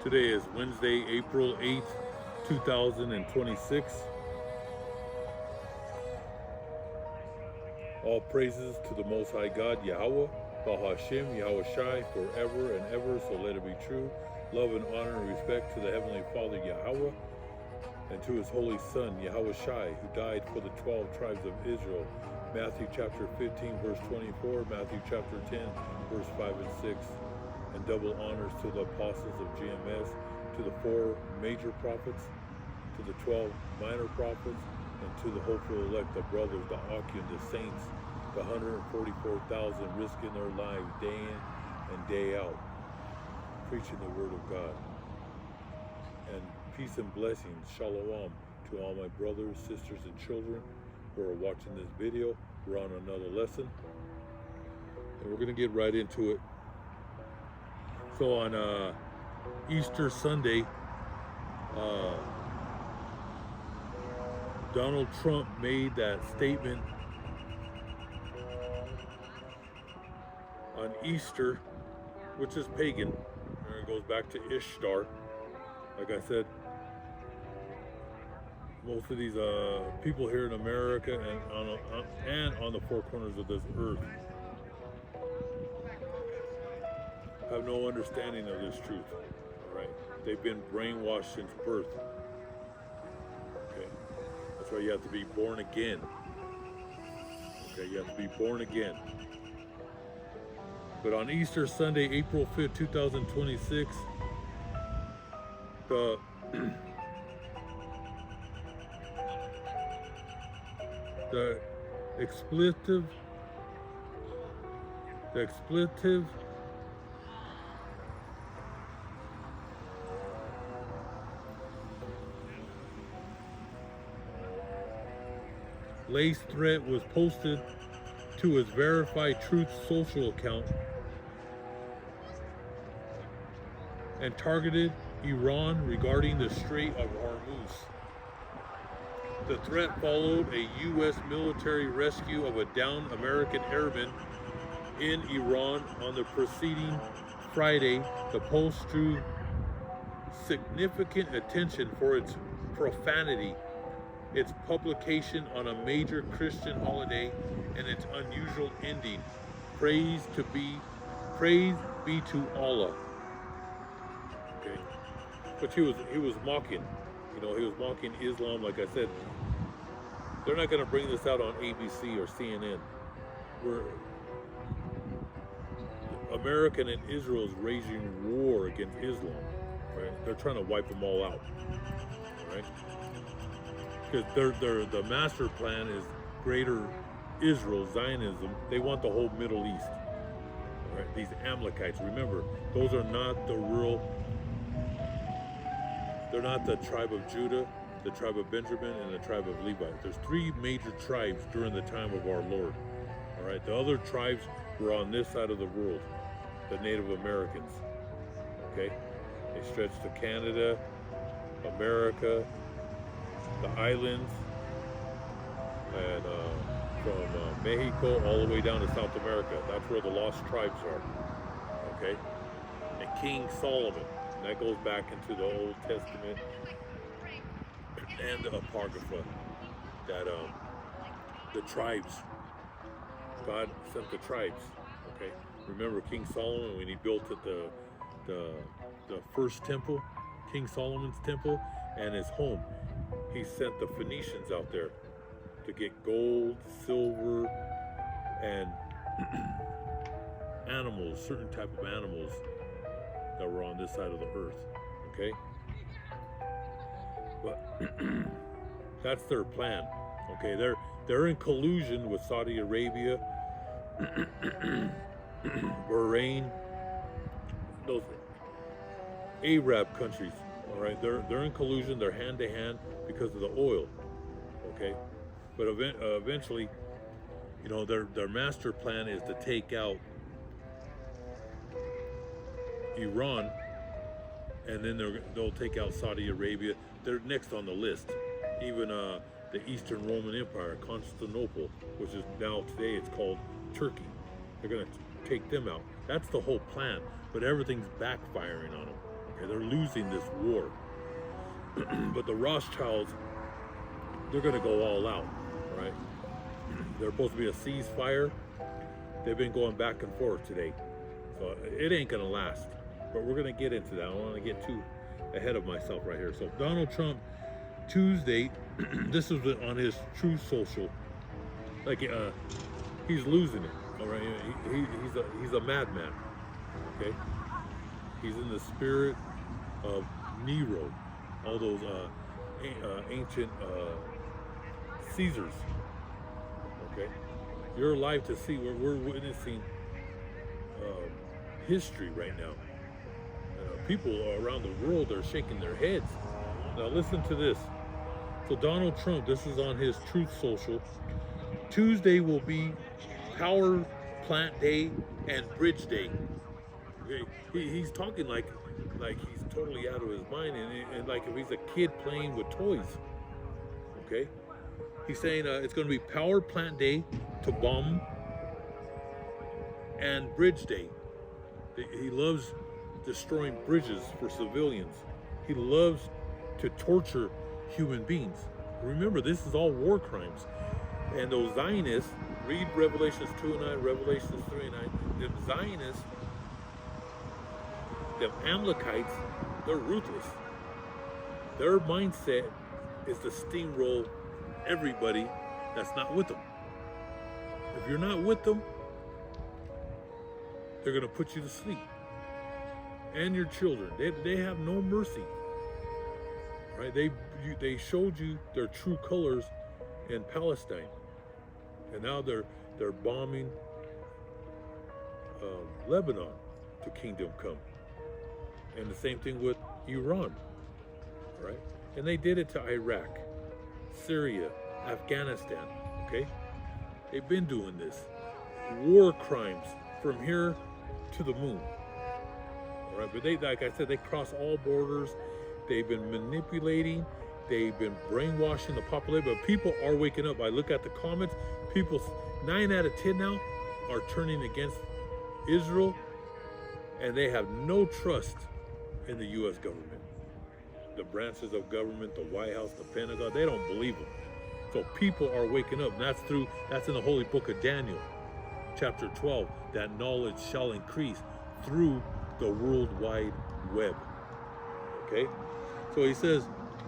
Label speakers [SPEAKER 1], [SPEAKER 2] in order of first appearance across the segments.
[SPEAKER 1] Today is Wednesday, April 8th, 2026. All praises to the Most High God, Yahweh, Bahashem, Yahweh Shai, forever and ever, so let it be true. Love and honor and respect to the Heavenly Father, Yahweh, and to His Holy Son, Yahweh Shai, who died for the 12 tribes of Israel. Matthew chapter 15, verse 24, Matthew chapter 10, verse 5 and 6. And double honors to the apostles of GMS, to the 4 major prophets, to the 12 minor prophets, and to the hopeful elect, the brothers, the Akim, the saints, the 144,000 risking their lives day in and day out, preaching the word of God. And peace and blessings, shalom, to all my brothers, sisters, and children who are watching this video. We're on another lesson, and we're going to get right into it. So on Easter Sunday, Donald Trump made that statement on Easter, which is pagan, and it goes back to Ishtar. Like I said, most of these people here in America and on the 4 corners of this earth have no understanding of this truth. All right, they've been brainwashed since birth. Okay, that's why you have to be born again. Okay, you have to be born again. But on Easter Sunday, April 5th, 2026, the expletive lace threat was posted to his verified Truth social account and targeted Iran regarding the Strait of Hormuz. The threat followed a U.S. military rescue of a downed American airman in Iran on the preceding Friday. The post drew significant attention for its profanity, its publication on a major Christian holiday, and its unusual ending. Praise be to Allah. Okay, but he was mocking. He was mocking Islam. Like I said, they're not going to bring this out on ABC or CNN. America and Israel is waging war against Islam. Right? They're trying to wipe them all out. Right? Because the master plan is greater Israel, Zionism. They want the whole Middle East. Right? These Amalekites, remember, those are not the real. They're not the tribe of Judah, the tribe of Benjamin, and the tribe of Levi. There's 3 major tribes during the time of our Lord. All right, the other tribes were on this side of the world, the Native Americans. Okay, they stretch to Canada, America, the islands, and from Mexico all the way down to South America. That's where the lost tribes are. Okay, and King Solomon. And that goes back into the Old Testament and the Apocrypha, that the tribes, God sent the tribes. Okay, remember King Solomon when he built the first temple, King Solomon's temple, and his home. He sent the Phoenicians out there to get gold, silver, and animals, certain type of animals that were on this side of the earth. Okay, but that's their plan. Okay, they're in collusion with Saudi Arabia, Bahrain, those Arab countries. All right, they're in collusion. They're hand to hand because of the oil. Okay, but eventually, their master plan is to take out Iran, and then they'll take out Saudi Arabia. They're next on the list. Even the Eastern Roman Empire, Constantinople, which is now today it's called Turkey. They're going to take them out. That's the whole plan, but everything's backfiring on them. Okay, They're losing this war. But the Rothschilds, they're going to go all out, right? There's supposed to be a ceasefire. They've been going back and forth today. So it ain't going to last. But we're going to get into that. I don't want to get too ahead of myself right here. So Donald Trump, Tuesday, this was on his Truth Social. Like, he's losing it, all right? He's a madman, okay? He's in the spirit of Nero, all those ancient Caesars, okay? You're alive to see where we're witnessing history right now. People around the world are shaking their heads. Now listen to this. So Donald Trump, this is on his Truth Social. Tuesday will be Power Plant Day and Bridge Day. Okay? He's talking like he's totally out of his mind, and like if he's a kid playing with toys. Okay? He's saying it's going to be Power Plant Day to bomb and Bridge Day. He loves destroying bridges for civilians. He loves to torture human beings. Remember, this is all war crimes. And those Zionists, read Revelations 2:9, Revelations 3:9, them Zionists, them Amalekites, they're ruthless. Their mindset is to steamroll everybody that's not with them. If you're not with them, they're going to put you to sleep. And your children. They have no mercy. Right? They showed you their true colors in Palestine. And now they're bombing Lebanon to kingdom come. And the same thing with Iran. Right? And they did it to Iraq, Syria, Afghanistan. Okay? They've been doing this. War crimes from here to the moon. All right, but they, like I said, they cross all borders. They've been manipulating. They've been brainwashing the population. But people are waking up. I look at the comments. People, 9 out of 10 now, are turning against Israel, and they have no trust in the U.S. government. The branches of government, the White House, the Pentagon, they don't believe them. So people are waking up. And that's in the holy book of Daniel, chapter 12. That knowledge shall increase through the World Wide Web. Okay? So he says,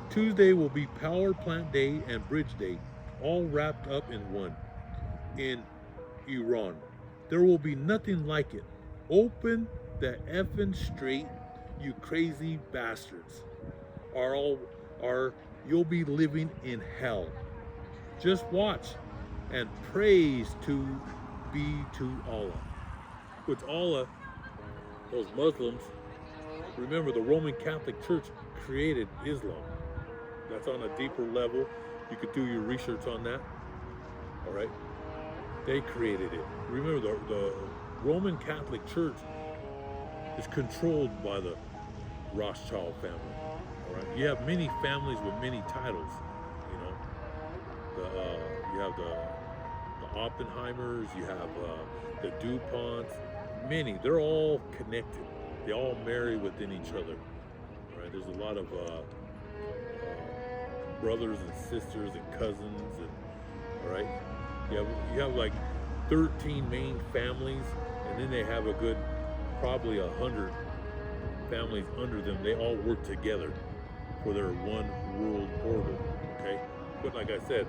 [SPEAKER 1] Tuesday will be Power Plant Day and Bridge Day, all wrapped up in one, in Iran. There will be nothing like it. Open the effing straight, you crazy bastards. You'll be living in hell. Just watch, and praise to be to Allah. Which Allah, those Muslims, remember the Roman Catholic Church created Islam. That's on a deeper level. You could do your research on that. All right? They created it. Remember, the Roman Catholic Church is controlled by the Rothschild family. All right? You have many families with many titles. You know, you have the Oppenheimers. You have the DuPonts. Many. They're all connected. They all marry within each other. All right? There's a lot of brothers and sisters and cousins, and all right. You have like 13 main families, and then they have a good probably 100 families under them. They all work together for their one world order. Okay, but like I said,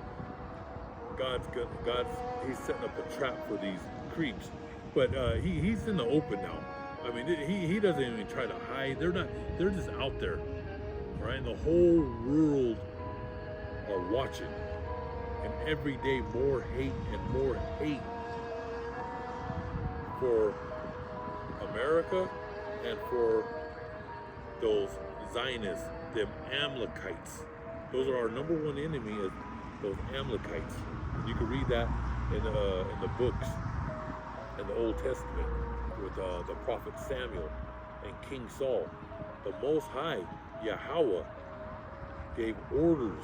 [SPEAKER 1] God's he's setting up a trap for these creeps. But he's in the open now. I mean, he doesn't even try to hide. They're just out there, right? And the whole world are watching. And every day more hate and more hate for America and for those Zionists, them Amalekites. Those are our number one enemy, is those Amalekites. And you can read that in the books in the Old Testament with the prophet Samuel and King Saul. The Most High, Yahweh, gave orders.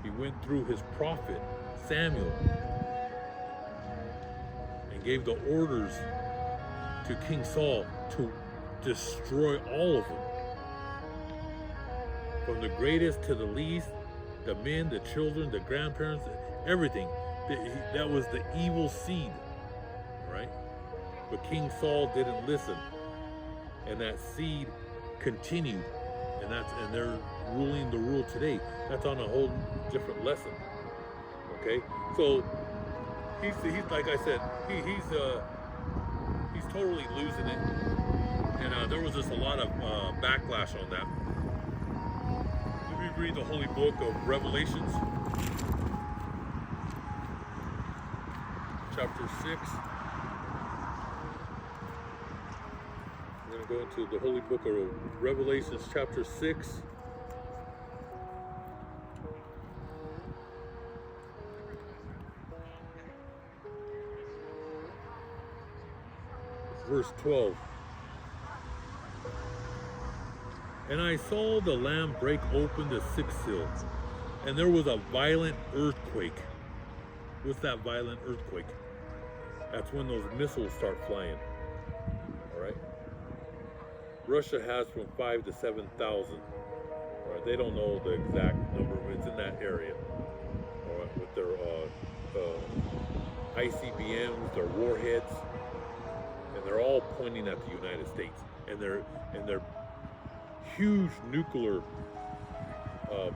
[SPEAKER 1] He went through his prophet Samuel and gave the orders to King Saul to destroy all of them. From the greatest to the least, the men, the children, the grandparents, everything. That was the evil seed, right? But King Saul didn't listen, and that seed continued, and they're ruling the rule today. That's on a whole different lesson. Okay, so he's like I said, he's totally losing it, and there was just a lot of backlash on that. Let me read the holy book of Revelations, chapter 6. We're going to go into the holy book of Revelations, chapter 6. Verse 12. And I saw the Lamb break open the sixth seal, and there was a violent earthquake. What's that violent earthquake? That's when those missiles start flying. All right. Russia has from 5,000 to 7,000. All right. They don't know the exact number, but it's in that area. All right. With their ICBMs, their warheads, and they're all pointing at the United States, and they're huge nuclear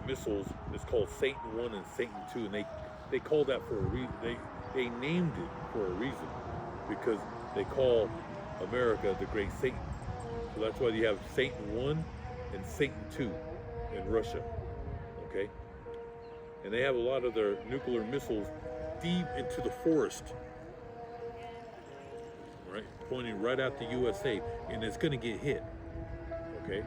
[SPEAKER 1] missiles. It's called Satan 1 and Satan 2, and they call that for a reason. They named it for a reason, because they call America the Great Satan. So that's why you have Satan 1 and Satan 2 in Russia. Okay, and they have a lot of their nuclear missiles deep into the forest, right, pointing right at the USA, and it's going to get hit. Okay,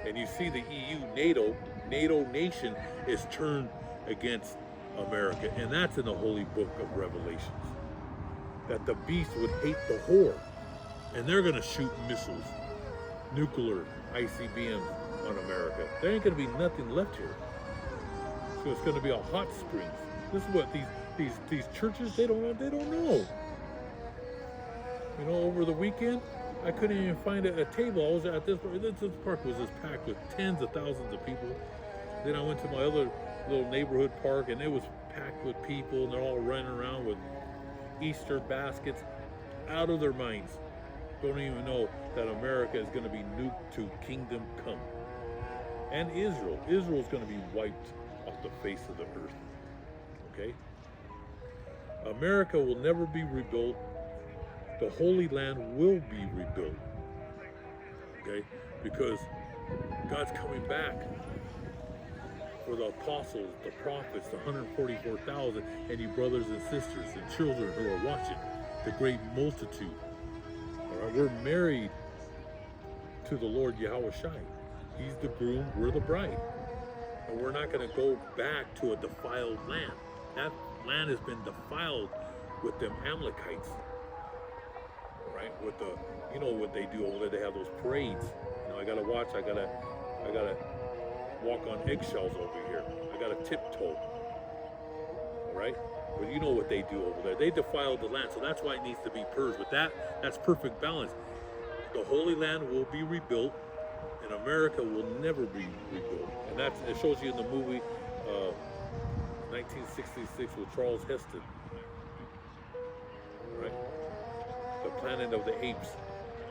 [SPEAKER 1] and you see the EU, NATO nation is turned against America, and that's in the holy book of Revelations. That the beast would hate the whore, and they're going to shoot missiles, nuclear ICBMs on America. There ain't going to be nothing left here. So it's going to be a hot springs. This is what these churches, they don't know. You know, over the weekend, I couldn't even find a table. I was at this park was just packed with tens of thousands of people. Then I went to my other little neighborhood park, and it was packed with people, and they're all running around with Easter baskets, out of their minds. Don't even know that America is going to be nuked to kingdom come. And Israel's going to be wiped off the face of the earth. Okay? America will never be rebuilt. The Holy Land will be rebuilt. Okay? Because God's coming back for the apostles, the prophets, the 144,000, and you brothers and sisters and children who are watching, the great multitude. All right? We're married to the Lord Yahweh Shai. He's the groom, we're the bride. And we're not going to go back to a defiled land. That land has been defiled with them Amalekites. Right? With the, you know what they do over there, they have those parades. You know, I gotta watch, I gotta walk on eggshells over here. I gotta tiptoe. Right? But you know what they do over there. They defiled the land, so that's why it needs to be purged. But that's perfect balance. The Holy Land will be rebuilt, and America will never be rebuilt. And it shows you in the movie 1966 with Charles Heston. Right? The Planet of the Apes.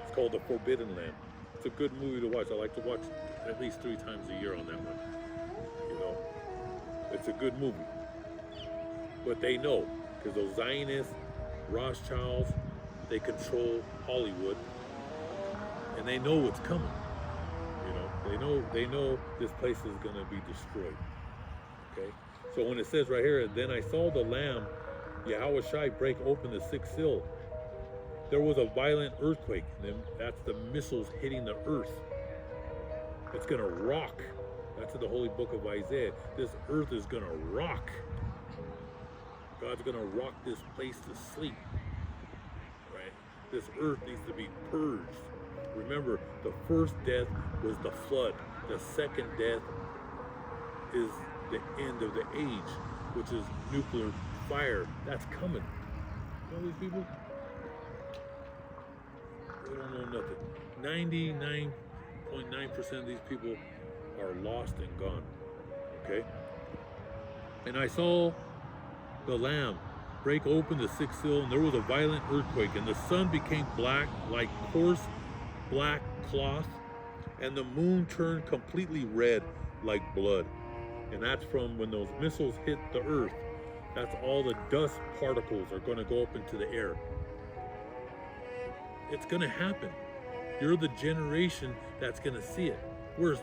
[SPEAKER 1] It's called The Forbidden Land. It's a good movie to watch. I like to watch at least 3 times a year on that one. You know, it's a good movie. But they know, because those Zionists, Rothschilds, they control Hollywood, and they know what's coming. You know, they know this place is going to be destroyed. Okay, so when it says right here, then I saw the Lamb, Yahweh Shai, break open the sixth seal. There was a violent earthquake, and that's the missiles hitting the earth. It's going to rock. That's in the holy book of Isaiah. This earth is going to rock. God's going to rock this place to sleep. Right? This earth needs to be purged. Remember, the first death was the flood. The second death is the end of the age, which is nuclear fire. That's coming. You know these people? They don't know nothing. 99.9% of these people are lost and gone. Okay? And I saw the Lamb break open the sixth seal, and there was a violent earthquake, and the sun became black like coarse black cloth, and the moon turned completely red like blood. And that's from when those missiles hit the earth. That's all the dust particles are going to go up into the air. It's going to happen. You're the generation that's going to see it. We're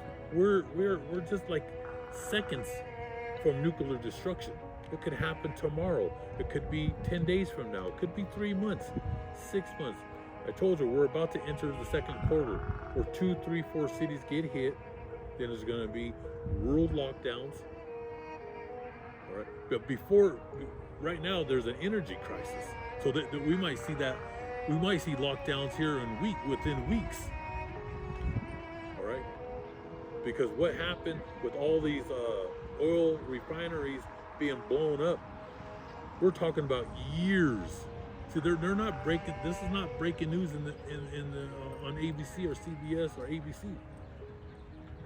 [SPEAKER 1] just like seconds from nuclear destruction. It could happen tomorrow. It could be 10 days from now. It could be 3 months, 6 months. I told you, we're about to enter the second quarter where 2, 3, 4 cities get hit. Then there's going to be world lockdowns. All right. But right now, there's an energy crisis. So that we might see that. We might see lockdowns here within weeks. All right. Because what happened with all these oil refineries being blown up, we're talking about years. See, they're not breaking. This is not breaking news on ABC or CBS or ABC.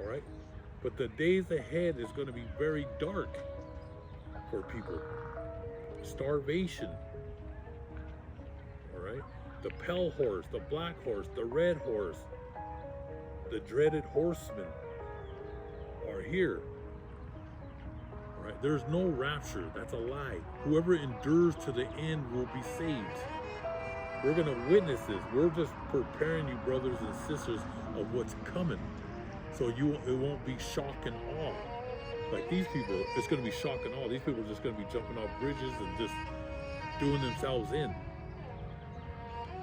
[SPEAKER 1] All right, but the days ahead is going to be very dark for people. Starvation. All right, the pale horse, the black horse, the red horse, the dreaded horsemen are here. Right? There's no rapture. That's a lie. Whoever endures to the end will be saved. We're going to witness this. We're just preparing you, brothers and sisters, of what's coming. So it won't be shock and awe. Like these people, it's going to be shock and awe. These people are just going to be jumping off bridges and just doing themselves in.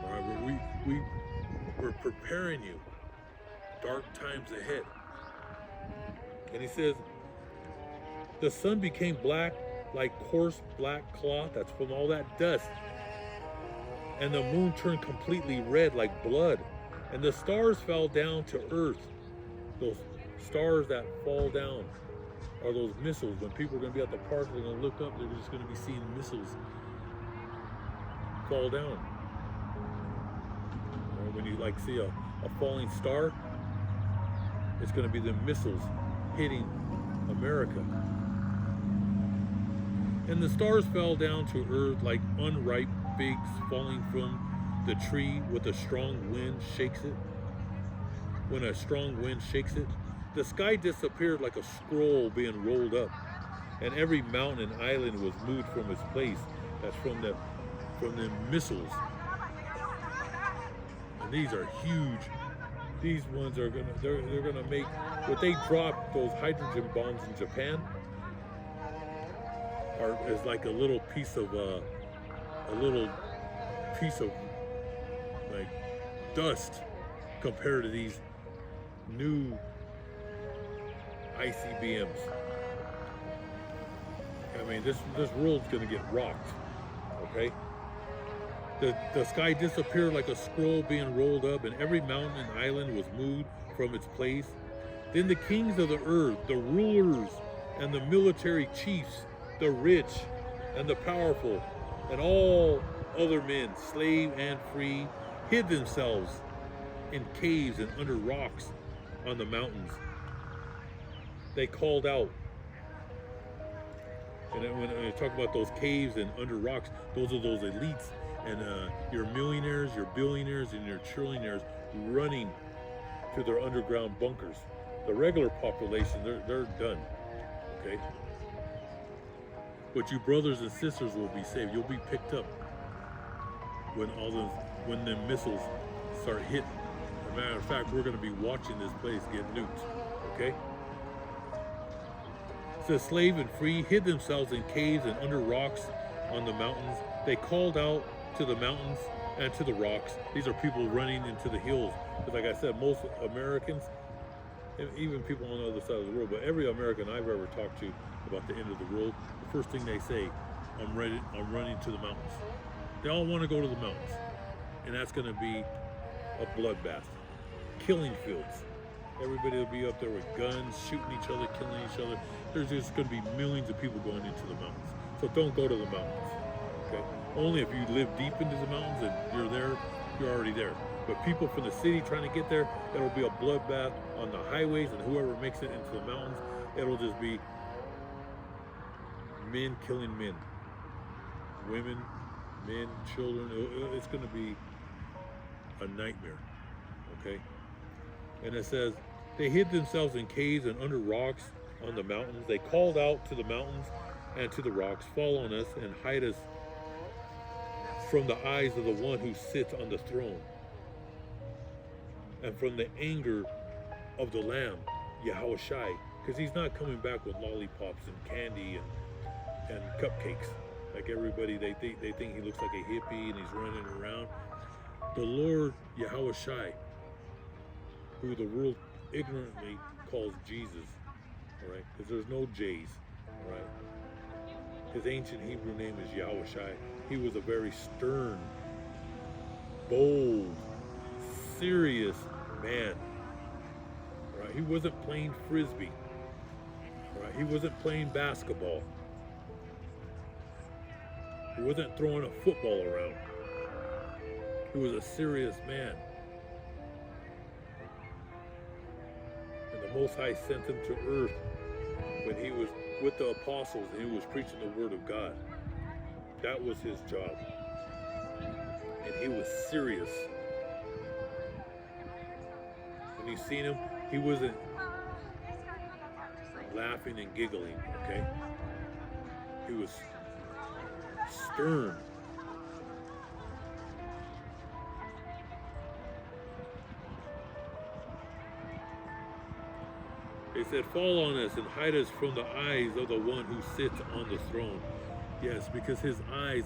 [SPEAKER 1] All right, we're preparing you. Dark times ahead. And he says, the sun became black like coarse black cloth. That's from all that dust. And the moon turned completely red like blood. And the stars fell down to earth. Those stars that fall down are those missiles. When people are going to be at the park, they're going to look up, they're just going to be seeing missiles fall down. Or when you like see a falling star, it's going to be the missiles hitting America. And the stars fell down to earth like unripe figs falling from the tree with a strong wind shakes it. When a strong wind shakes it, the sky disappeared like a scroll being rolled up, and every mountain and island was moved from its place. That's from the missiles. And these are huge. These ones are they're gonna make what they dropped, those hydrogen bombs in Japan. Is like a little piece of like dust compared to these new ICBMs. I mean, this world's gonna get rocked. Okay. The sky disappeared like a scroll being rolled up, and every mountain and island was moved from its place. Then the kings of the earth, the rulers and the military chiefs, the rich and the powerful, and all other men, slave and free, hid themselves in caves and under rocks on the mountains. They called out. And when I talk about those caves and under rocks, those are those elites and your millionaires, your billionaires, and your trillionaires running to their underground bunkers. The regular population, they're done. Okay. But you brothers and sisters will be saved. You'll be picked up when the missiles start hitting. As a matter of fact, we're going to be watching this place get nuked. Okay? It says, slave and free hid themselves in caves and under rocks on the mountains. They called out to the mountains and to the rocks. These are people running into the hills. Because like I said, most Americans, and even people on the other side of the world, but every American I've ever talked to about the end of the world, the first thing they say, I'm running to the mountains. They all want to go to the mountains. And that's going to be a bloodbath. Killing fields. Everybody will be up there with guns, shooting each other, killing each other. There's just going to be millions of people going into the mountains. So don't go to the mountains. Okay? Only if you live deep into the mountains and you're there, you're already there. But people from the city trying to get there, it'll be a bloodbath on the highways, and whoever makes it into the mountains, it'll just be men killing men, women, men, children. It's going to be a nightmare, okay? And it says, they hid themselves in caves and under rocks on the mountains. They called out to the mountains and to the rocks, fall on us and hide us from the eyes of the one who sits on the throne, and from the anger of the Lamb, Yahweh Shai, because he's not coming back with lollipops and candy and cupcakes. Like everybody, they think he looks like a hippie and he's running around. The Lord Yahweh Shai, who the world ignorantly calls Jesus, all right? Because there's no J's, all right? His ancient Hebrew name is Yahweh Shai. He was a very stern, bold, serious man, all right? He wasn't playing frisbee, all right? He wasn't playing basketball. He wasn't throwing a football around. He was a serious man. And the Most High sent him to earth when he was with the apostles and he was preaching the word of God. That was his job. And he was serious. When you seen him, he wasn't laughing and giggling, okay? He was stern. They said, fall on us and hide us from the eyes of the one who sits on the throne. Yes, because his eyes,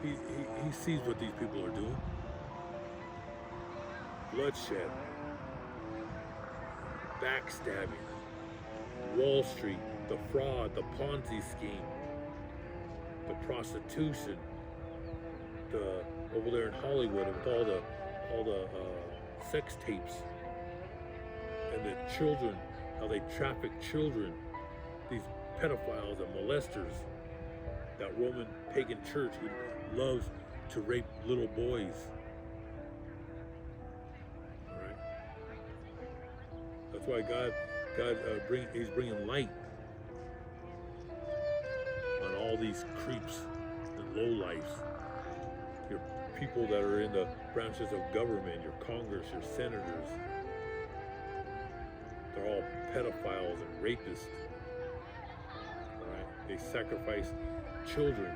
[SPEAKER 1] he sees what these people are doing. Bloodshed, backstabbing, Wall Street, the fraud, the Ponzi scheme, the prostitution, over there in Hollywood with all the sex tapes, and the children, how they traffic children, these pedophiles and molesters, that Roman pagan church who loves to rape little boys. All right, that's why God he's bringing light on all these creeps and lowlifes. Your people that are in the branches of government, your Congress, your senators, they're all pedophiles and rapists. All right? They sacrifice children.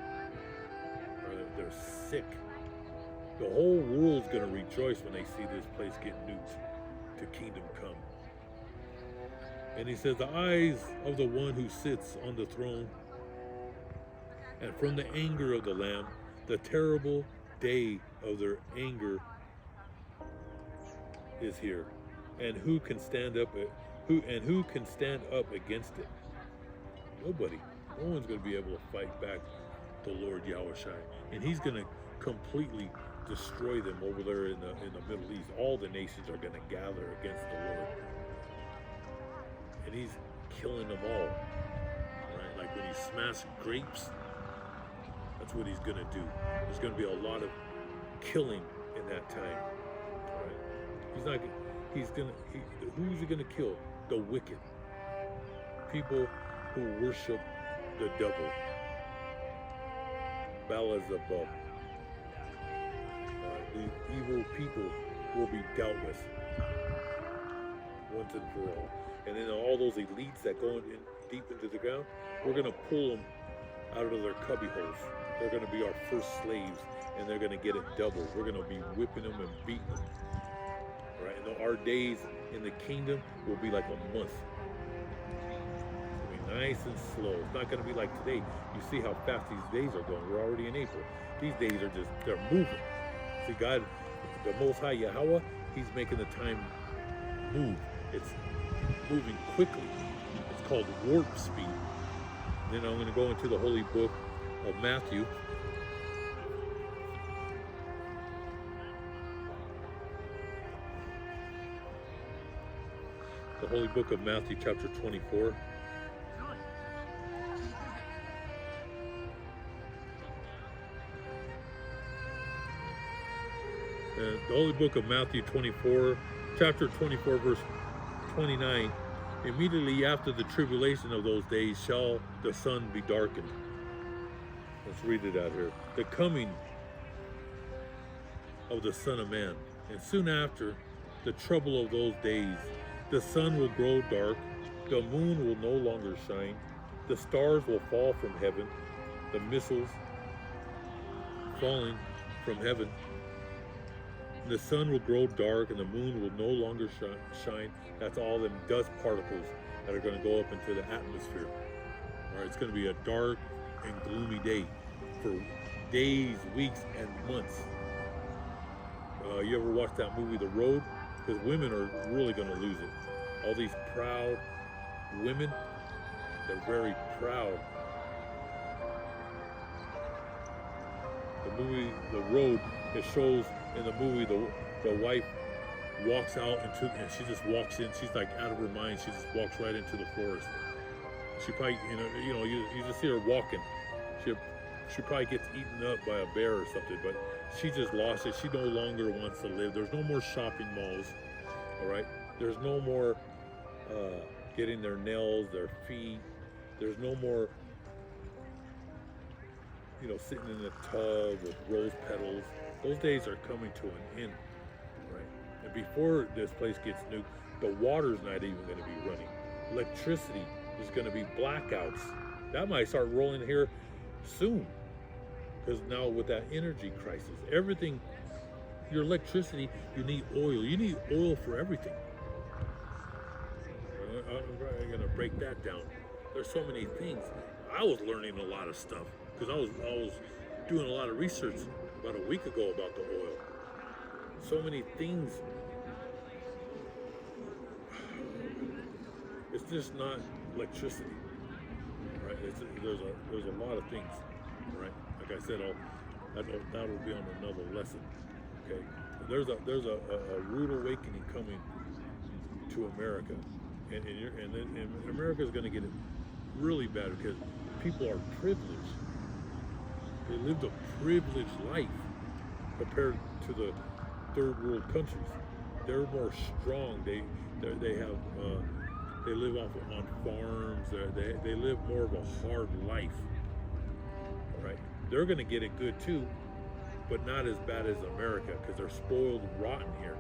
[SPEAKER 1] They're sick. The whole world's going to rejoice when they see this place get nuked to kingdom come. And he says, the eyes of the one who sits on the throne, and from the anger of the Lamb, the terrible day of their anger is here. And who can stand up against it? Nobody. No one's going to be able to fight back the Lord Yahweh Shai. And he's going to completely destroy them over there in the Middle East. All the nations are going to gather against the Lord. And he's killing them all. Right? Like when he smashed grapes, that's what he's going to do. There's going to be a lot of killing in that time. Right? Who's he going to kill? The wicked. People who worship the devil. Beelzebub. The evil people will be dealt with once and for all. And then all those elites that go in deep into the ground, we're going to pull them out of their cubby holes. They're going to be our first slaves, and they're going to get it double. We're going to be whipping them and beating them. Right? And our days in the kingdom will be like a month. It's going to be nice and slow. It's not going to be like today. You see how fast these days are going. We're already in April. These days are they're moving. See, God, the Most High Yahweh, he's making the time move. It's moving quickly. It's called warp speed. Then I'm going to go into the holy book of Matthew. The holy book of Matthew, chapter 24. The Holy Book of Matthew 24, chapter 24, verse 29. Immediately after the tribulation of those days shall the sun be darkened. Let's read it out here. The coming of the Son of Man. And soon after the trouble of those days, the sun will grow dark, the moon will no longer shine, the stars will fall from heaven, the missiles falling from heaven. The sun will grow dark and the moon will no longer shine. That's all them dust particles that are going to go up into the atmosphere. All right, it's going to be a dark and gloomy day for days, weeks, and months. You ever watch that movie, The Road? Because women are really going to lose it. All these proud women, they're very proud. The movie, The Road, it shows in the movie the wife walks out into, and she just walks in. She's like out of her mind. She just walks right into the forest. She probably, you just see her walking. She probably gets eaten up by a bear or something, but she just lost it. She no longer wants to live. There's no more shopping malls, all right? There's no more getting their nails, their feet. There's no more, sitting in a tub with rose petals. Those days are coming to an end, right? And before this place gets nuked, the water's not even going to be running. Electricity is going to be blackouts. That might start rolling here soon. Because now with that energy crisis, everything, your electricity, you need oil. You need oil for everything. I'm going to break that down. There's so many things. I was learning a lot of stuff because I was doing a lot of research about a week ago about the oil. So many things. It's just not electricity, right? There's a lot of things, right? Like I said, that'll be on another lesson. Okay, there's a rude awakening coming to America, and America's going to get it really bad because people are privileged. They lived a privileged life compared to the third world countries. They're more strong. They live on farms. They live more of a hard life. All right. They're going to get it good too, but not as bad as America because they're spoiled rotten here.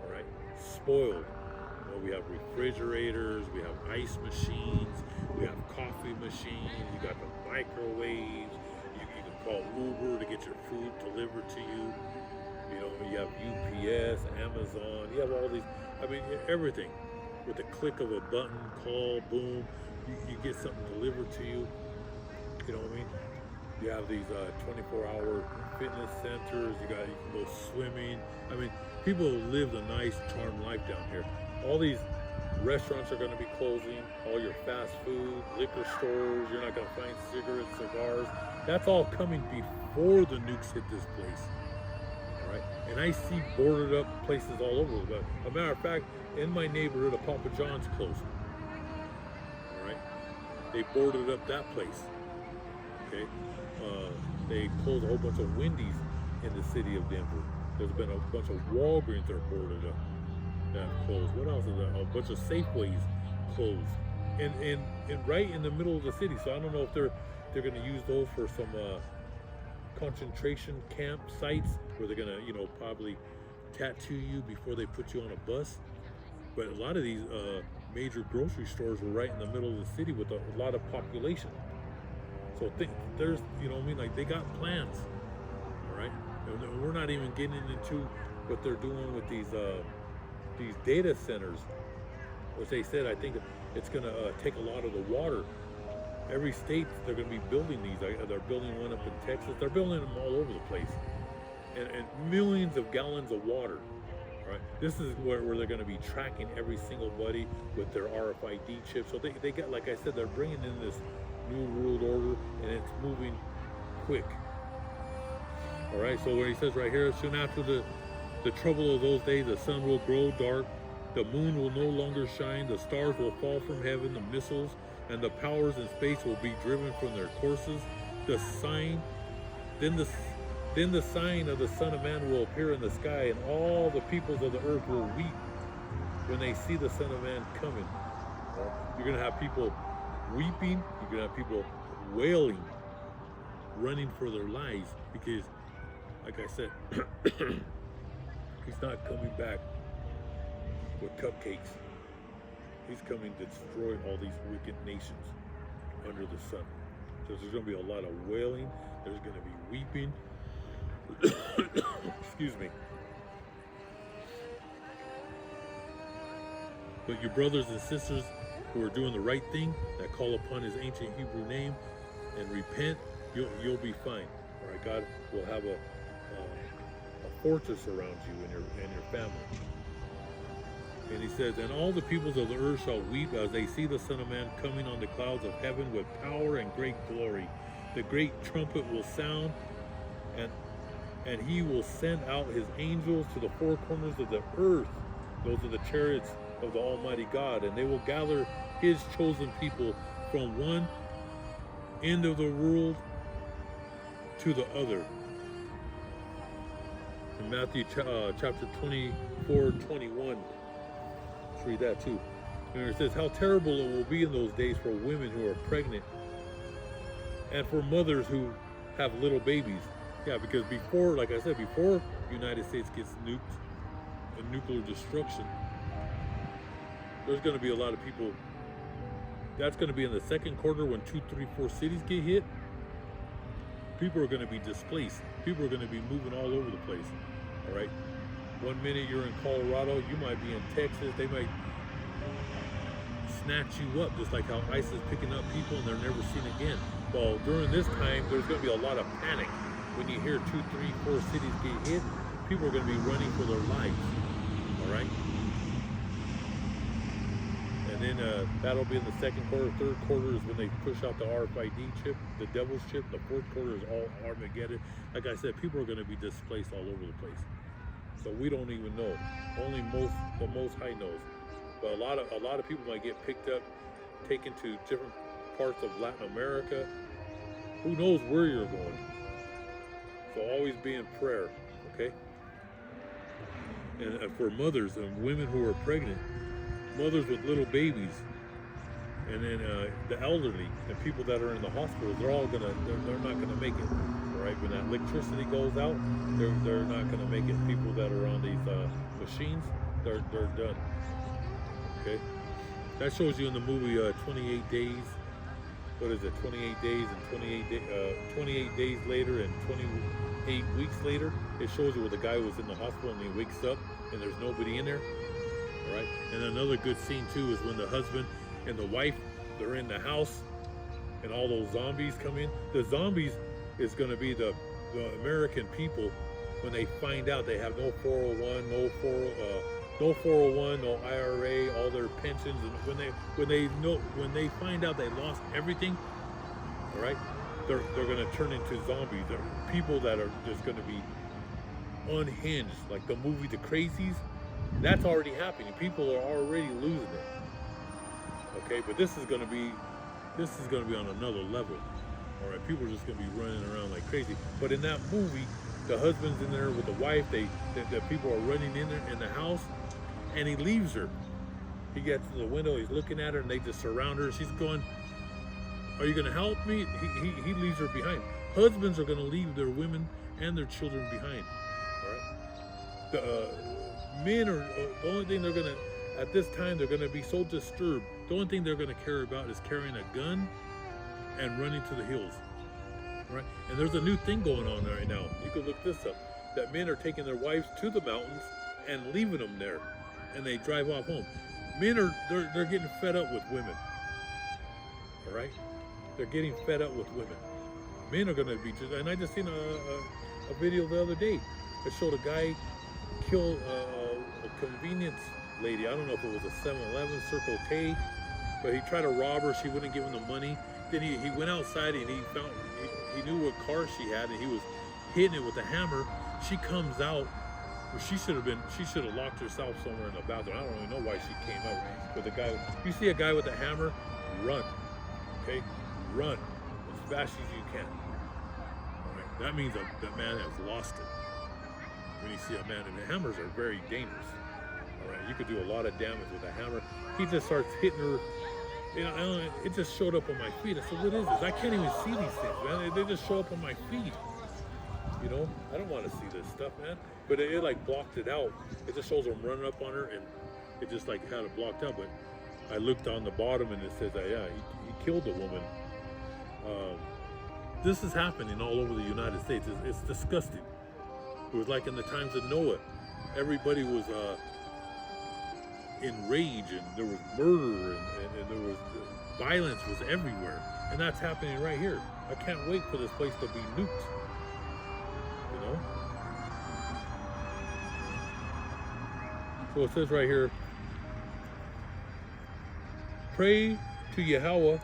[SPEAKER 1] All right, spoiled. We have refrigerators, we have ice machines, we have coffee machines, you got the microwaves, you can call Uber to get your food delivered to you. You have UPS, Amazon, you have all these, everything. With the click of a button, call, boom, you get something delivered to you. You know what I mean? You have these 24-hour fitness centers. You can go swimming. People live a nice, charmed life down here. All these restaurants are going to be closing. All your fast food, liquor stores. You're not going to find cigarettes, cigars. That's all coming before the nukes hit this place. All right. And I see boarded up places all over. But a matter of fact, in my neighborhood, a Papa John's closed. All right. They boarded up that place. Okay. They closed a whole bunch of Wendy's in the city of Denver. There's been a bunch of Walgreens that are boarded up that have closed. What else is there? A bunch of Safeways closed, and right in the middle of the city. So I don't know if they're going to use those for some concentration camp sites where they're going to probably tattoo you before they put you on a bus. But a lot of these major grocery stores were right in the middle of the city with a lot of population. So there's, like they got plans, all right? And we're not even getting into what they're doing with these data centers, which they said, I think it's going to take a lot of the water. Every state, they're going to be building these. They're building one up in Texas. They're building them all over the place. And millions of gallons of water, right? This is where they're going to be tracking every single buddy with their RFID chips. So they got, like I said, they're bringing in this new world order, and it's moving quick. All right, so where he says right here, soon after the trouble of those days, the sun will grow dark, the moon will no longer shine, the stars will fall from heaven, the missiles and the powers in space will be driven from their courses. Then Then the sign of the Son of Man will appear in the sky, and all the peoples of the earth will weep when they see the Son of Man coming. You're going to have people weeping. You're going to have people wailing, running for their lives, because, like I said, he's not coming back with cupcakes. He's coming to destroy all these wicked nations under the sun. So there's going to be a lot of wailing. There's going to be weeping. Excuse me. But your brothers and sisters who are doing the right thing, that call upon his ancient Hebrew name and repent, you'll be fine. All right, God will have a fortress around you and your family. And he says, and all the peoples of the earth shall weep as they see the Son of Man coming on the clouds of heaven with power and great glory. The great trumpet will sound, and he will send out his angels to the four corners of the earth. Those are the chariots of the Almighty God, and they will gather his chosen people from one end of the world to the other. In Matthew chapter 24:21, let's read that too. And it says, how terrible it will be in those days for women who are pregnant and for mothers who have little babies. Yeah, because before, like I said, before the United States gets nuked, a nuclear destruction, there's going to be a lot of people. That's going to be in the second quarter when 2, 3, 4 cities get hit. People are going to be displaced. People are going to be moving all over the place. All right. One minute you're in Colorado, you might be in Texas. They might snatch you up, just like how ICE is picking up people and they're never seen again. Well, during this time, there's going to be a lot of panic. When you hear 2, 3, 4 cities get hit, people are going to be running for their lives. All right. And then that'll be in the second quarter. Third quarter is when they push out the RFID chip, the devil's chip. The fourth quarter is all Armageddon. Like I said, people are going to be displaced all over the place. So we don't even know. Only the Most High knows. But a lot of people might get picked up, taken to different parts of Latin America. Who knows where you're going? So always be in prayer, okay? And for mothers and women who are pregnant, mothers with little babies, and then the elderly and people that are in the hospitals, they're not gonna make it. All right, when that electricity goes out, they're not gonna make it. People that are on these machines, they're done. Okay, that shows you in the movie 28 Days. What is it? 28 days and 28 days later and 28 weeks later. It shows you where the guy was in the hospital and he wakes up and there's nobody in there. All right. And another good scene too is when the husband and the wife, they're in the house and all those zombies come in. The zombies is going to be the American people when they find out they have no 401, no 401, no IRA, all their pensions, and when they find out they lost everything, all right, they're going to turn into zombies. They're people that are just going to be unhinged, like the movie The Crazies. That's already happening. People are already losing it. Okay, but this is going to be on another level. All right, people are just going to be running around like crazy. But in that movie, the husband's in there with the wife. The people are running in there in the house. And he leaves her. He gets to the window, he's looking at her, and they just surround her. She's going, are you going to help me? He leaves her behind. Husbands are going to leave their women and their children behind. All right? The men are, the only thing they're going to, at this time, they're going to be so disturbed. The only thing they're going to care about is carrying a gun and running to the hills. All right? And there's a new thing going on right now. You can look this up. That men are taking their wives to the mountains and leaving them there. And they drive off home. Men they're getting fed up with women. All right, they're getting fed up with women. Men are going to be just. And I just seen a video the other day that showed a guy kill a convenience lady. I don't know if it was a 7-Eleven, Circle K, but he tried to rob her. She wouldn't give him the money. Then he went outside and he knew what car she had, and he was hitting it with a hammer. She comes out. She should have locked herself somewhere in the bathroom. I don't even know why she came out with a guy. You see a guy with a hammer, run. Okay? Run as fast as you can. All right? that means that man has lost it. When you see a man, and the hammers are very dangerous. All right, you could do a lot of damage with a hammer. He just starts hitting her. You know, it just showed up on my feet. I said, what is this? I can't even see these things, man. They just show up on my feet. You know, I don't want to see this stuff, man. But it like blocked it out. It just shows him running up on her, and it just like had it blocked out. But I looked on the bottom, and it says, yeah, he killed a woman. This is happening all over the United States. It's disgusting. It was like in the times of Noah. Everybody was enraged, and there was murder, and there was violence was everywhere. And that's happening right here. I can't wait for this place to be nuked. You know? So it says right here, pray to Yahweh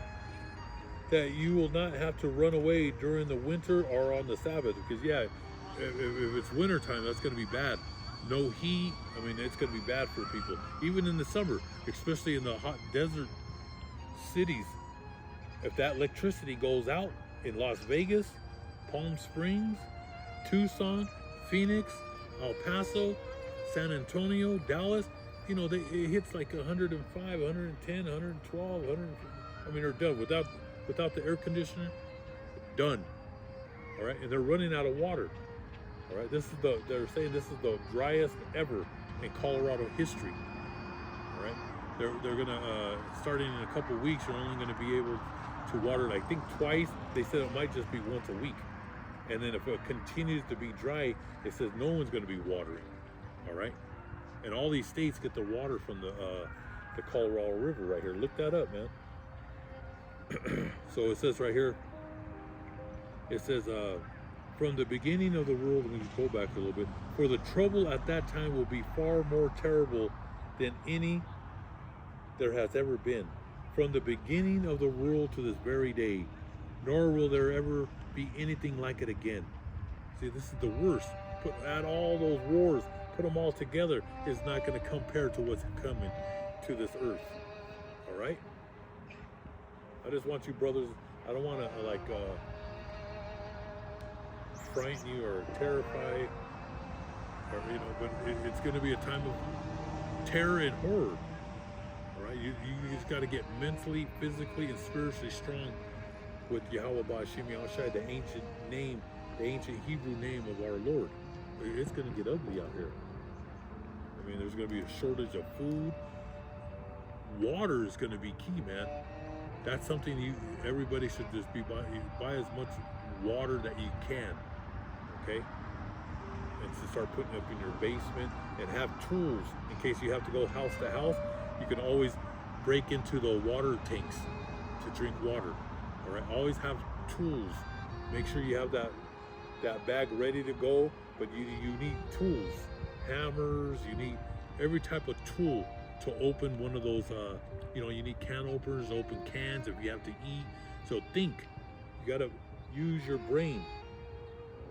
[SPEAKER 1] that you will not have to run away during the winter or on the Sabbath. Because yeah, if it's winter time, that's going to be bad. No heat. I mean, it's going to be bad for people. Even in the summer, especially in the hot desert cities. If that electricity goes out in Las Vegas, Palm Springs, Tucson, Phoenix, El Paso, San Antonio, Dallas, you know, it hits like 105, 110, 112, 100. I mean, they're done without the air conditioner. Done. All right, and they're running out of water. All right, they're saying this is the driest ever in Colorado history. All right, they're gonna starting in a couple weeks. You're only gonna be able to water it, I think, twice. They said it might just be once a week, and then if it continues to be dry, it says no one's gonna be watering. All right, and all these states get their water from the Colorado River right here. Look that up, man. So it says right here. It says. From the beginning of the world, when you go back a little bit, for the trouble at that time will be far more terrible than any there has ever been. From the beginning of the world to this very day, nor will there ever be anything like it again. See, this is the worst. Add all those wars, put them all together, is not going to compare to what's coming to this earth. All right? I just want you brothers, I don't want to frighten you or terrify, or you know, but it's going to be a time of terror and horror. All right, you just got to get mentally, physically, and spiritually strong with Yahweh Ba'Shem Yahushai, the ancient name, the ancient Hebrew name of our Lord. It's going to get ugly out here. I mean, there's going to be a shortage of food. Water is going to be key, man. That's something everybody should just be buy as much water that you can. Okay, and to start putting up in your basement, and have tools in case you have to go house to house. You can always break into the water tanks to drink water. All right, always have tools. Make sure you have that bag ready to go. But you need tools, hammers. You need every type of tool to open one of those. You know, you need can openers, open cans if you have to eat. So think. You gotta use your brain.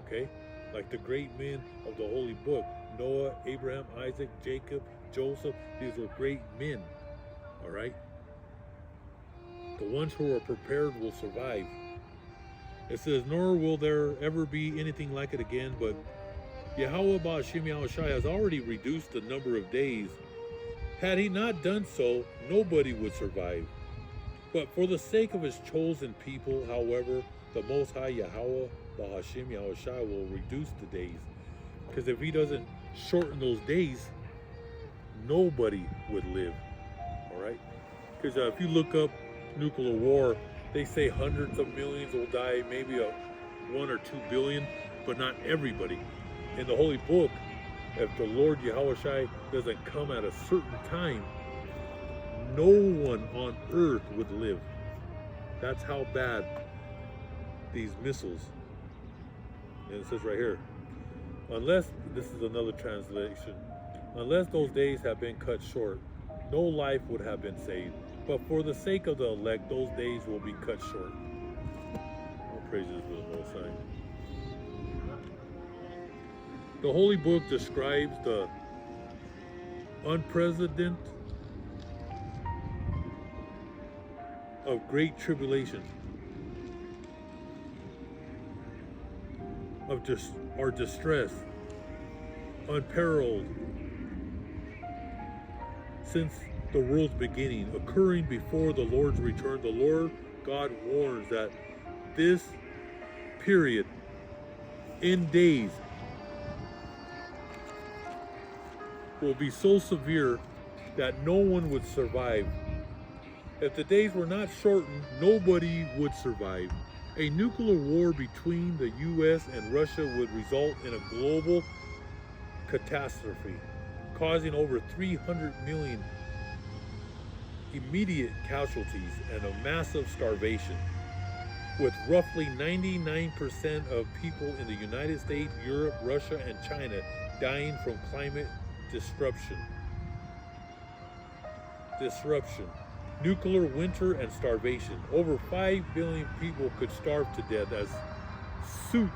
[SPEAKER 1] Okay. Like the great men of the Holy Book, Noah, Abraham, Isaac, Jacob, Joseph, these were great men, all right? The ones who are prepared will survive. It says, nor will there ever be anything like it again, but Yahweh Ba'Shem Yahushai has already reduced the number of days. Had he not done so, nobody would survive. But for the sake of his chosen people, however, the Most High Yahweh Ba'Shem Yahushai will reduce the days. Because if he doesn't shorten those days, nobody would live. All right? Because if you look up nuclear war, they say hundreds of millions will die, maybe 1 or 2 billion, but not everybody. In the Holy Book, if the Lord Yahushai doesn't come at a certain time, no one on earth would live. That's how bad these missiles. And it says right here, unless, this is another translation, unless those days have been cut short, no life would have been saved. But for the sake of the elect, those days will be cut short. All praises to the Most High. The Holy Book describes the unprecedented of great tribulation. of our distress, unparalleled since the world's beginning, occurring before the Lord's return. The Lord God warns that this period in days will be so severe that no one would survive. If the days were not shortened, nobody would survive. A nuclear war between the US and Russia would result in a global catastrophe, causing over 300 million immediate casualties and a massive starvation, with roughly 99% of people in the United States, Europe, Russia, and China dying from climate disruption. Nuclear winter and starvation. Over 5 billion people could starve to death as soot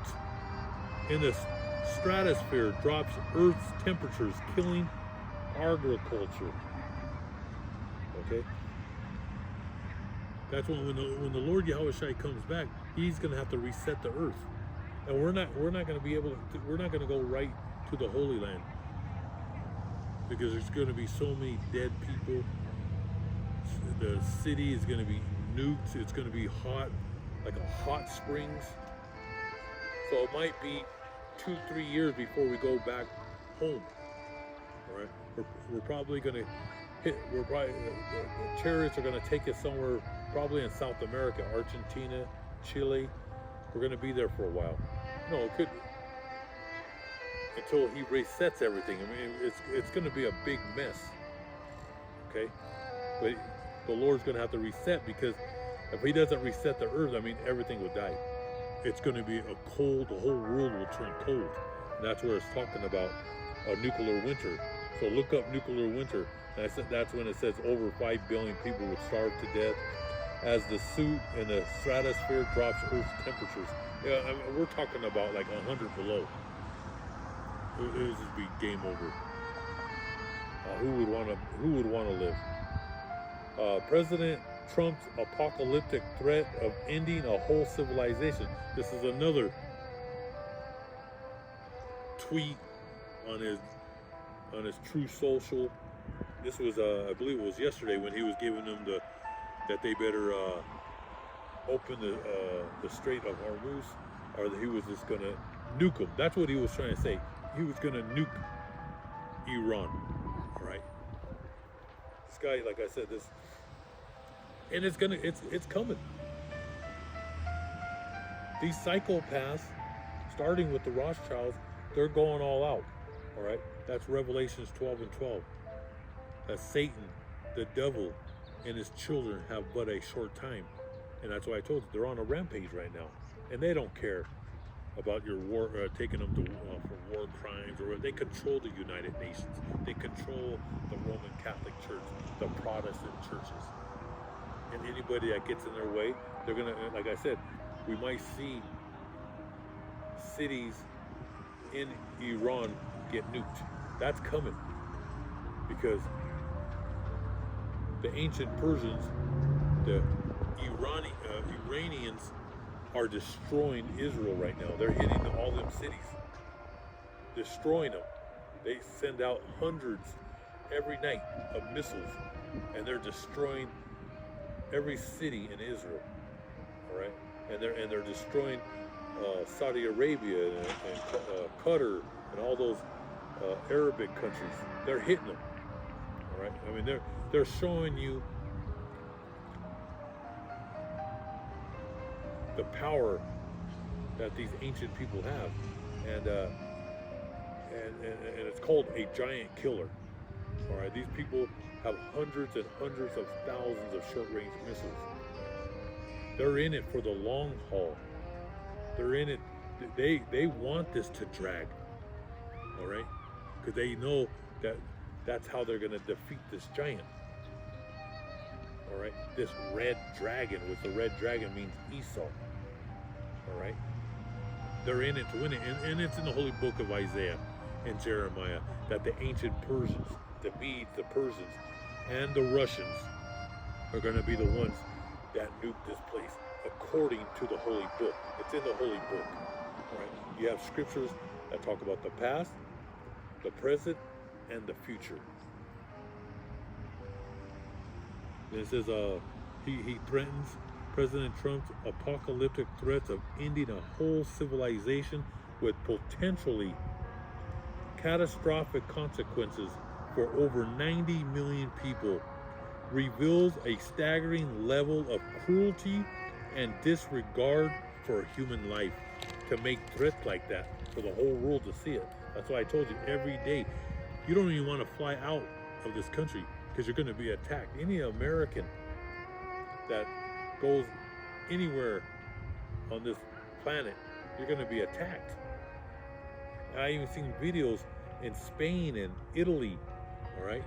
[SPEAKER 1] in the stratosphere drops Earth's temperatures, killing agriculture. Okay? That's when the Lord Yahushua comes back, He's going to have to reset the earth, and we're not going to be able to. We're not going to go right to the Holy Land because there's going to be so many dead people. The city is going to be nuked. It's going to be hot, like a hot springs. So it might be 2-3 years before we go back home. All right, we're probably going to hit. The chariots are going to take us somewhere, probably in South America, Argentina, Chile. We're going to be there for a while. No, it could until He resets everything. I mean, it's going to be a big mess. Okay, but the Lord's going to have to reset, because if He doesn't reset the earth, I mean, everything will die. It's going to be a cold. The whole world will turn cold, and that's where it's talking about a nuclear winter. So look up nuclear winter. That's when it says over 5 billion people would starve to death as the soot in the stratosphere drops Earth's temperatures. Yeah, I mean, we're talking about like 100 below. It would just be game over. Who would want to live? President Trump's apocalyptic threat of ending a whole civilization. This is another tweet on his True Social. This was, I believe it was yesterday, when he was giving them that they better open the Strait of Hormuz, or that he was just gonna nuke them. That's what he was trying to say. He was gonna nuke Iran. All right. This guy, like I said, and it's coming. These psychopaths, starting with the Rothschilds, they're going all out. All right. That's Revelations 12:12. That Satan, the devil, and his children have but a short time. And that's why I told you, they're on a rampage right now. And they don't care about your war, taking them to for war crimes, or they control the United Nations. They control the Roman Catholic Church, the Protestant churches. And anybody that gets in their way, they're gonna, like I said, we might see cities in Iran get nuked. That's coming, because the ancient Persians, the Iranians are destroying Israel right now. They're hitting all them cities, destroying them. They send out hundreds every night of missiles, and they're destroying every city in Israel. All right, and they're destroying Saudi Arabia and Qatar and all those Arabic countries. They're hitting them. All right, I mean they're showing you the power that these ancient people have, and it's called a giant killer. All right, these people have hundreds and hundreds of thousands of short-range missiles. They're in it for the long haul. They're in it. They want this to drag. All right, because they know that's how they're going to defeat this giant. All right, this red dragon, which the red dragon means Esau. All right, they're in it to win it, and it's in the holy book of Isaiah and Jeremiah that the ancient Persians, the Medes, the Persians, and the Russians are going to be the ones that nuke this place, according to the holy book. It's in the holy book. All right, You have scriptures that talk about the past, the present, and the future. And it says he threatens President Trump's apocalyptic threats of ending a whole civilization with potentially catastrophic consequences for over 90 million people reveals a staggering level of cruelty and disregard for human life to make threats like that for the whole world to see it. That's why I told you every day, you don't even want to fly out of this country because you're going to be attacked. Any American that goes anywhere on this planet, you're going to be attacked. I even seen videos in Spain and Italy, all right?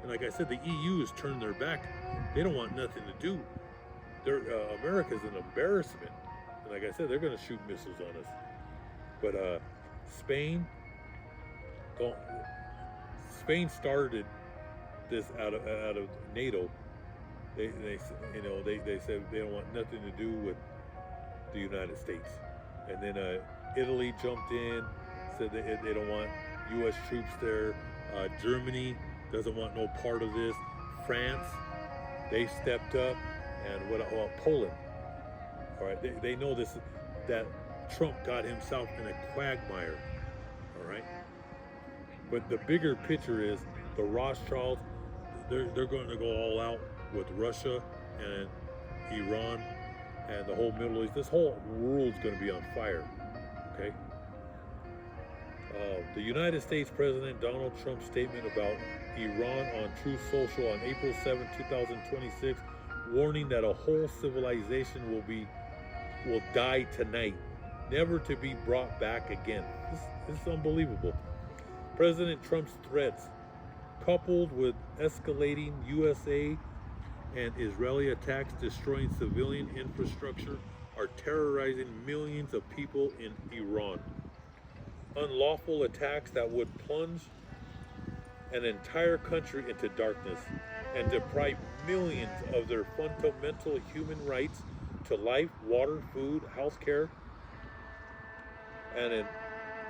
[SPEAKER 1] And like I said, the EU has turned their back. They don't want nothing to do. America's an embarrassment. And like I said, they're going to shoot missiles on us. But Spain started this out of NATO. They said they don't want nothing to do with the United States. And then Italy jumped in, said they don't want U.S. troops there. Germany doesn't want no part of this. France, they stepped up, and what about Poland? All right, they know this, that Trump got himself in a quagmire. All right, but the bigger picture is the Rothschilds. They're going to go all out with Russia and Iran and the whole Middle East. This whole world's going to be on fire. Okay. The United States President Donald Trump's statement about Iran on Truth Social on April 7, 2026, warning that a whole civilization will die tonight, never to be brought back again. This is unbelievable. President Trump's threats, coupled with escalating USA and Israeli attacks destroying civilian infrastructure, are terrorizing millions of people in Iran. Unlawful attacks that would plunge an entire country into darkness and deprive millions of their fundamental human rights to life, water, food, health care, and an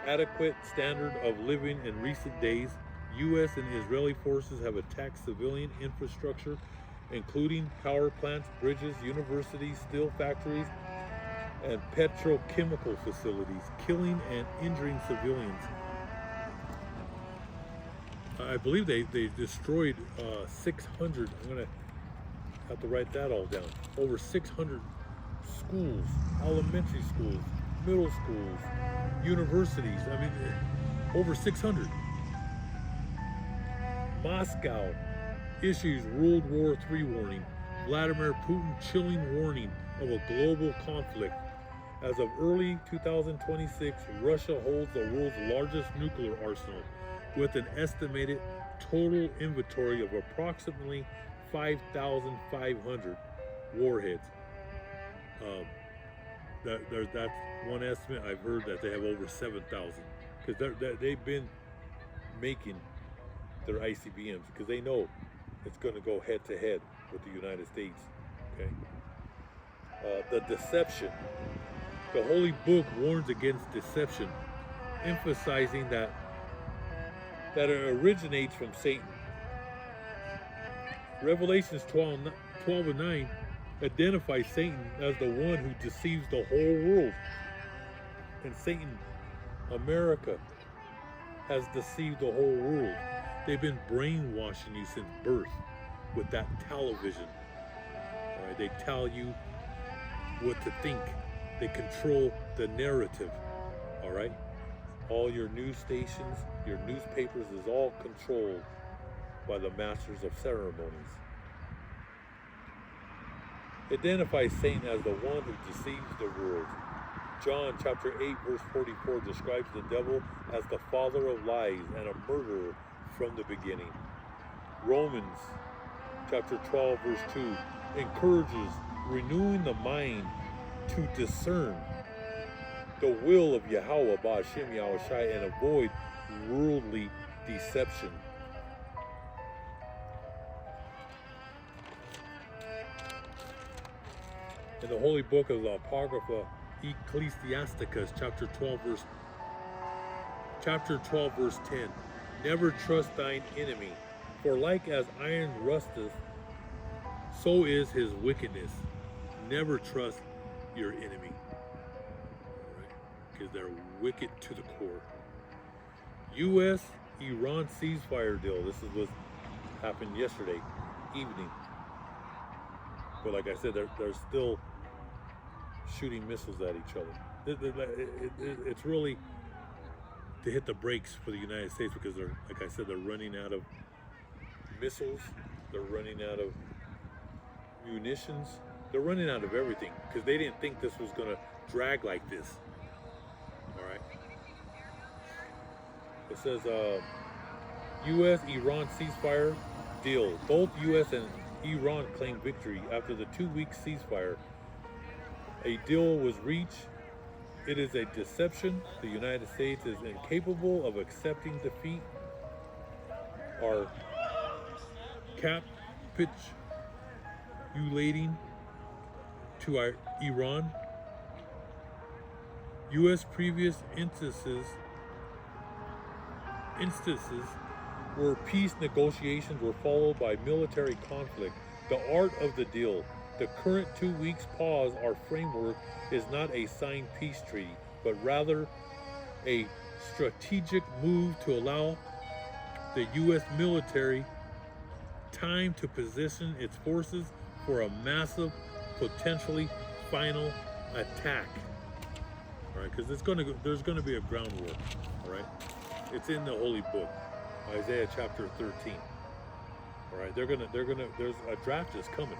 [SPEAKER 1] adequate standard of living. In recent days, U.S. and Israeli forces have attacked civilian infrastructure, including power plants, bridges, universities, steel factories, and petrochemical facilities, killing and injuring civilians. I believe they destroyed 600, I'm going to have to write that all down, over 600 schools, elementary schools, middle schools, universities, I mean, over 600. Moscow issues World War III warning. Vladimir Putin chilling warning of a global conflict. As of early 2026, Russia holds the world's largest nuclear arsenal with an estimated total inventory of approximately 5,500 warheads. That's one estimate. I've heard that they have over 7,000 because they've been making their ICBMs because they know it's going to go head to head with the United States. Okay. The deception. The Holy Book warns against deception, emphasizing that it originates from Satan. Revelations 12:9 identifies Satan as the one who deceives the whole world. And Satan, America, has deceived the whole world. They've been brainwashing you since birth with that television. All right, they tell you what to think. They control the narrative, all right? All your news stations, your newspapers is all controlled by the masters of ceremonies. Identifies Satan as the one who deceives the world. John chapter 8 verse 44 describes the devil as the father of lies and a murderer from the beginning. Romans chapter 12 verse 2 encourages renewing the mind to discern the will of Yahweh, Ba'ashem Yahushai, and avoid worldly deception. In the Holy Book of the Apocrypha, Ecclesiasticus chapter 12 verse 10. Never trust thine enemy, for like as iron rusteth, so is his wickedness. Never trust your enemy, right? Because they're wicked to the core. U.S.-Iran ceasefire deal. This is what happened yesterday evening. But like I said, they're still shooting missiles at each other. It's really to hit the brakes for the United States because they're, like I said, they're running out of missiles. They're running out of munitions. They're running out of everything because they didn't think this was going to drag like this. All right. It says U.S.-Iran ceasefire deal. Both U.S. and Iran claimed victory after the 2-week ceasefire. A deal was reached. It is a deception. The United States is incapable of accepting defeat. Are capitulating to Iran. U.S. previous instances where peace negotiations were followed by military conflict. The art of the deal. The current 2 weeks pause or framework is not a signed peace treaty, but rather a strategic move to allow the U.S. military time to position its forces for a massive, potentially final attack. All right, because there's going to be a ground war. All right, it's in the Holy Book, Isaiah chapter 13. All right, there's a draft is coming.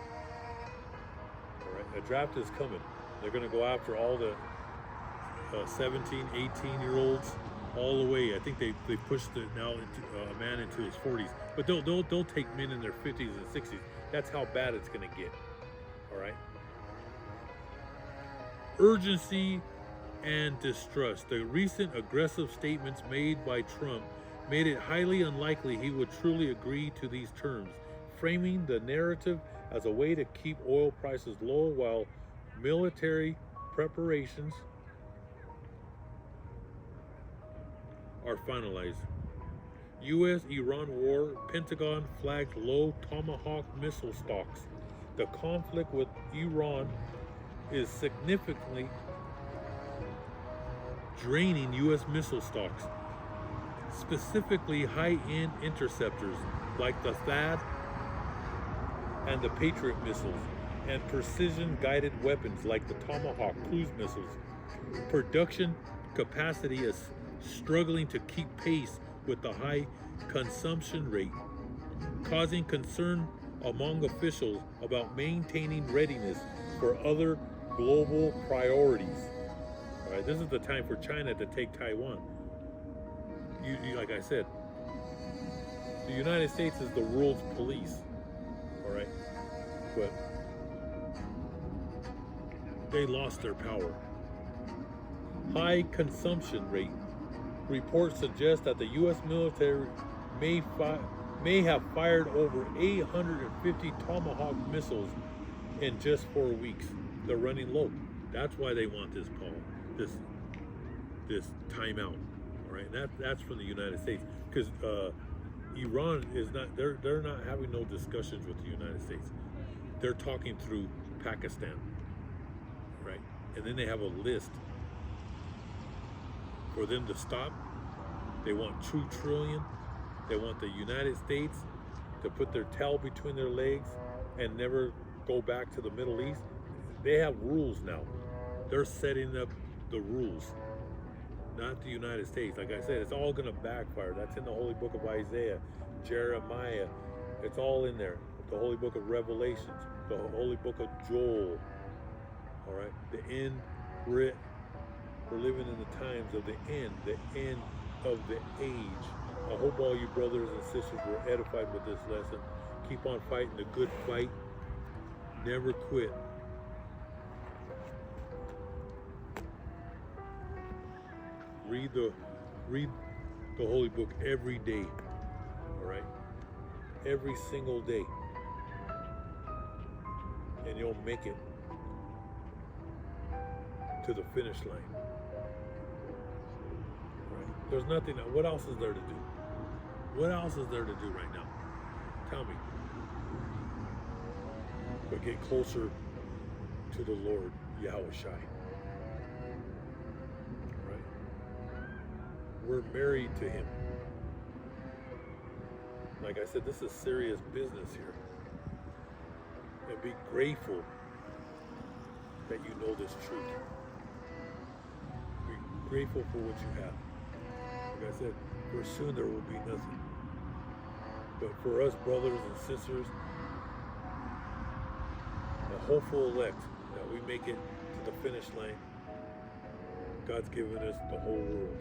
[SPEAKER 1] All right, a draft is coming. They're going to go after all the 17, 18-year-olds all the way. I think they pushed it now into a man into his 40s, but they'll take men in their 50s and 60s. That's how bad it's going to get. All right. Urgency and distrust. The recent aggressive statements made by Trump made it highly unlikely he would truly agree to these terms, framing the narrative as a way to keep oil prices low while military preparations are finalized. U.S.-Iran war. Pentagon flagged low Tomahawk missile stocks. The conflict with Iran is significantly draining U.S. missile stocks, specifically high-end interceptors like the THAAD and the Patriot missiles, and precision-guided weapons like the Tomahawk cruise missiles. Production capacity is struggling to keep pace with the high consumption rate, causing concern among officials about maintaining readiness for other global priorities. All right, this is the time for China to take Taiwan. Like I said, the United States is the world's police. All right, but they lost their power. High consumption rate. Reports suggest that the U.S. military may have fired over 850 Tomahawk missiles in just 4 weeks. They're running low. That's why they want this timeout. All right, that's from the United States, because Iran is not. They're not having no discussions with the United States. They're talking through Pakistan, right? And then they have a list for them to stop. They want $2 trillion. They want the United States to put their tail between their legs and never go back to the Middle East. They have rules now. They're setting up the rules, not the United States. Like I said, it's all going to backfire. That's in the Holy Book of Isaiah, Jeremiah. It's all in there. The Holy Book of Revelations, the Holy Book of Joel. All right, the end. We're living in the times of the end of the age. I hope all you brothers and sisters were edified with this lesson. Keep on fighting the good fight. Never quit. Read the Holy Book every day. All right, every single day, and you'll make it to the finish line. Right? There's nothing. What else is there to do? What else is there to do right now? Tell me. But get closer to the Lord, Yahweh Shai. Right? We're married to Him. Like I said, this is serious business here. And be grateful that you know this truth. Be grateful for what you have. Like I said, for soon there will be nothing. But for us brothers and sisters, the hopeful elect, that we make it to the finish line, God's given us the whole world.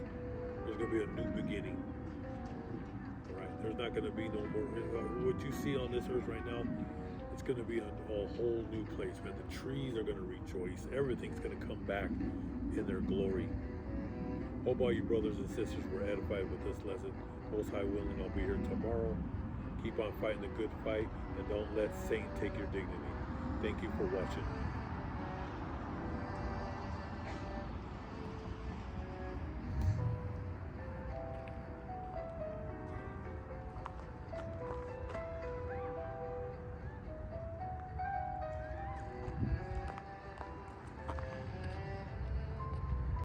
[SPEAKER 1] There's going to be a new beginning. Right? There's not going to be no more. What you see on this earth right now, it's going to be a whole new place, man. The trees are going to rejoice. Everything's going to come back in their glory. Hope all you brothers and sisters were edified with this lesson. Most High willing, I'll be here tomorrow. Keep on fighting the good fight, and don't let Satan take your dignity. Thank you for watching.